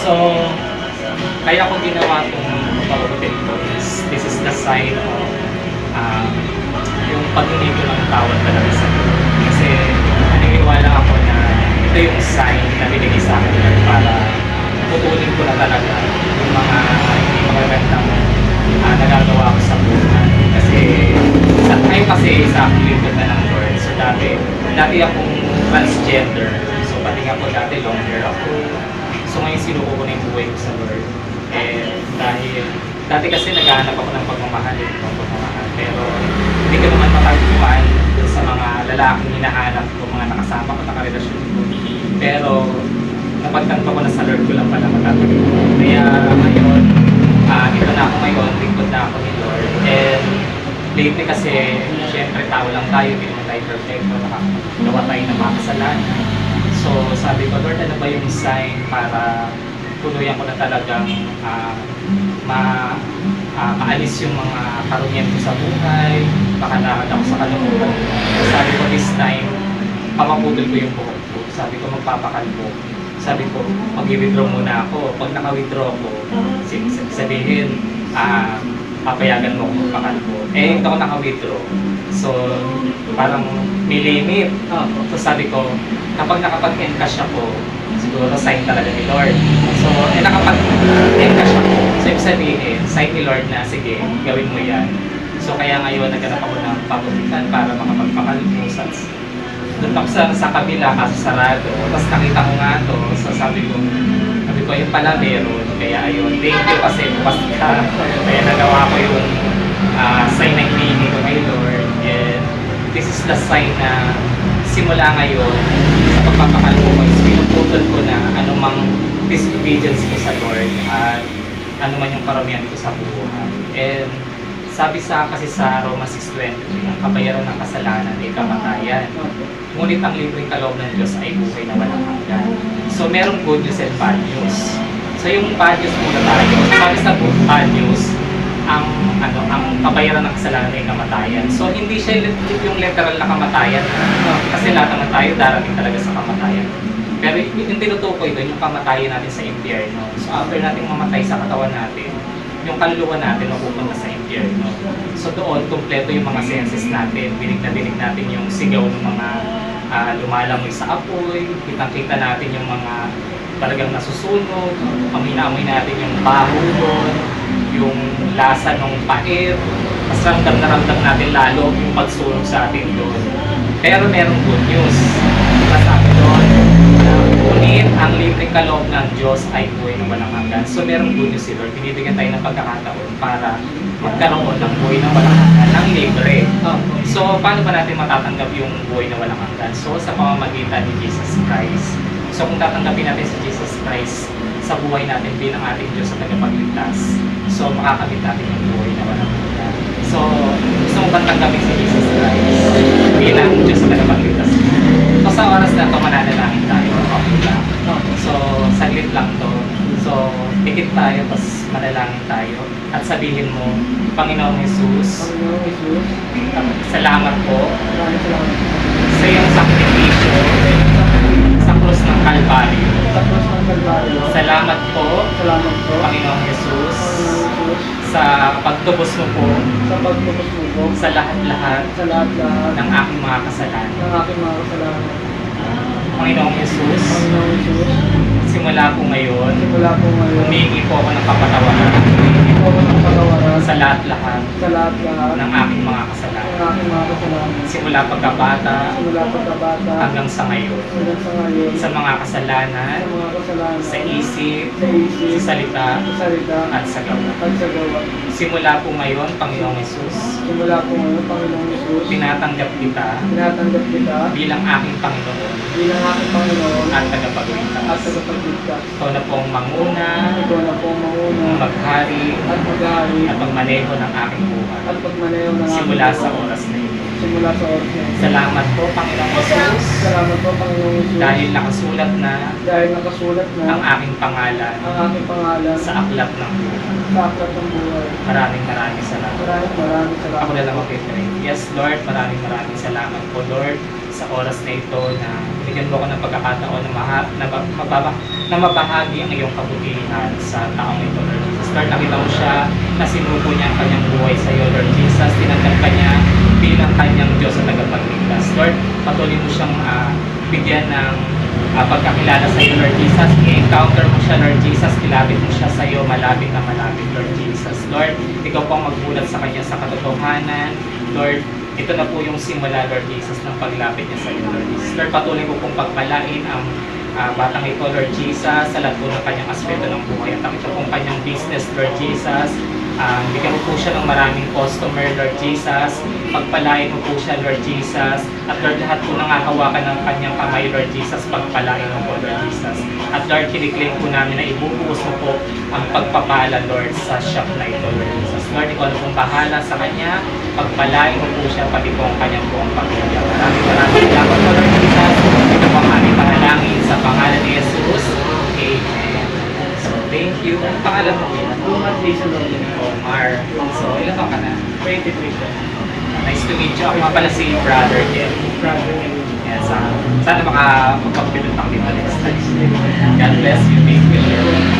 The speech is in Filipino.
So, kaya ko ginawa itong pag-utin ko is, this is the sign of yung pag-hindi ko ng tawad talaga sa Lord. Kasi naniniwala ako na ito yung sign na binigay sa akin Lord para putulin ko na talaga yung mga hindi magagandang nagagawa ko sa buhay. Kasi ngayon kasi sa akin lingkod na ng Lord. So dati akong transgender. So pati nga po dati long hair ako. So ngayon sinuko ko na yung buhay ko sa Lord. Eh dahil dati kasi naghahanap ako ng pagmamahal. Pero hindi ko naman makagpuan sa mga lalaking hinahanap ko, mga nakasama ko, nakarelasyon ko. Pero napagtanto ko na sa Lord ko lang pala magkakaroon. Kaya ngayon, ito na ako ngayon, lingkod na ako ni Lord. And lately kasi, syempre tao lang tayo, hindi naman tayo perfecto, nakagawa tayo ng mga kasalanan. So sabi ko, Lord, ano ba yung sign para tuluyan ko na talagang maalis yung mga karunyan ko sa buhay, makalakad ako sa kalungkutan. Sabi ko this time, pamaputol ko yung buhok ko. Sabi ko magpapakalbo. Sabi ko, mag-withdraw muna ako. Pag naka-withdraw ko, sabihin, papayagan mo kung pakalbo. Eh, hindi ako naka-withdraw. So, parang may limit. So sabi ko, kapag nakapag-encash ako, siguro sign talaga ni Lord. So, nakapag-encash ako. So, ibig sabihin, sign ni Lord na, sige, gawin mo yan. So, kaya ngayon, naghanap ako ng pabulitan para makapagpakalbo. Doon ako sa kabila, kasi sarado. Tapos nakita ko nga to. So, sabi ko, yung pala meron. Kaya ayun, thank you kasi bukas ka. Kaya nagawa ko yung sign na hinihingi ko kay Lord. And this is the sign na simula ngayon, sa pagpapakalbo ko, is pinuputol ko na anumang disobedience ko sa Lord at anuman yung karamihan ko sa buhay. And sabi kasi sa Roma 6:20, ang kabayaran ng kasalanan ay kamatayan. Ngunit ang libreng kaloob ng Diyos ay buhay na walang hanggan. So merong good news and bad news. So yung bad news muna tayo. Sabi sa bad news, ang kabayaran ng kasalanan ay kamatayan. So hindi siya yung literal na kamatayan. Kasi lahat naman tayo darating talaga sa kamatayan. Pero yung tinutukoy doon, yung kamatayan natin sa impyerno. So after natin mamatay sa katawan natin, yung kaluluwa natin mapupunta sa impyerno. So doon, kumpleto yung mga senses natin. Binig na binig natin yung sigaw ng mga lumalamoy sa apoy. Kitang-kita natin yung mga talagang nasusunog. Amoy na amoy natin yung baho doon. Yung lasa ng paer. Mas ramdam na ramdam natin lalo yung pagsunog sa atin doon. Pero merong good news. Masabi doon, ngunit ang libreng kaloob ng Diyos ay buhay na walang hanggan. So merong good news si Lord. Binibigyan tayo ng pagkakataon para magkaroon ng buhay na walang hanggan ng libre. So paano ba natin matatanggap yung buhay na walang hanggan? So sa pamamagitan ni Jesus Christ. So kung tatanggapin natin si Jesus Christ sa buhay natin bilang ating Diyos sa tagapagligtas, so makakamit natin yung buhay na walang hanggan. So gusto mo ba tanggapin si Jesus Christ bilang Diyos sa tagapagligtas? So sa oras na ito, mananalangin tayo. Okay lang. So saglit lang to. So tikit tayo, tapos manalangin tayo. At sabihin mo, Panginoong Jesus, salamat po sa iyong sakripisyo sa krus ng Kalbaryo. Salamat po, Panginoong Jesus, sa pagtubos mo po sa lahat-lahat ng aking mga kasalanan. Panginoong Jesus, simula po ngayon, humingi po ako ng kapatawaran sa lahat-lahat ng aking mga kasalanan. Simula pagkabata hanggang sa ngayon, sa mga kasalanan, sa isip, sa salita, at sa gawa. Simula po ngayon, Panginoong Jesus, tinatanggap kita bilang aking Panginoon at tagapagligtas. Ikaw na pong manguna, maghari, at magmaneho ng aking buhay. Simula sa oras na ito. Salamat po, Panginoong Jesus, dahil nakasulat na ang aking pangalan sa aklat ng buhay. Maraming salamat. Ako na lang mag-pray. Yes, Lord, maraming salamat po, Lord, sa oras na ito na bigyan mo ko ng pagkakataon na mabahagi ang iyong kabutihan sa taong ito, Lord Jesus. Lord, nakita mo siya na sinuko niya ang kanyang buhay sa iyo, Lord Jesus. Tinanggap ka niya bilang kanyang Diyos at tagapagligtas. Lord, patuloy mo siyang bigyan ng pagkakilala sa iyo, Lord Jesus. I-encounter mo siya, Lord Jesus. Kilapit mo siya sa iyo, malapit na malapit, Lord Jesus. Lord, ikaw po ang magbulat sa kanya sa katotohanan. Lord, ito na po yung simula, Lord Jesus, ng paglapit niya sa iyo, Lord Jesus. Lord, patuloy mo pong pagpalain ang batang ito, Lord Jesus, sa lahat po ng kanyang aspeto ng buhay. At ito pong kanyang business, Lord Jesus. Bigyan mo po siya ng maraming customer, Lord Jesus. Pagpalain mo po siya, Lord Jesus. At Lord, lahat po nangahawakan ng kanyang kamay, Lord Jesus. Pagpalain mo po, Lord Jesus. At Lord, kiniklaim po namin na ibubuhos mo po ang pagpapala, Lord, sa shop na ito, Lord Jesus. Lord, ikaw na pong bahala sa kanya. Pagpalain mo po siya, pati po ang kanyang buong pamilya. Maraming salamat po, Lord Jesus. Ito po ang aming panalangin sa pangalan ni Jesus. Amen. So, thank you. Ang pangalan mo din? Omar. So, ilan taon ka na? 23 po. Nice to meet you. Ako nga pala si Brother Ken. Yes, sana magpapilot ako dito next time. God bless you. Thank you.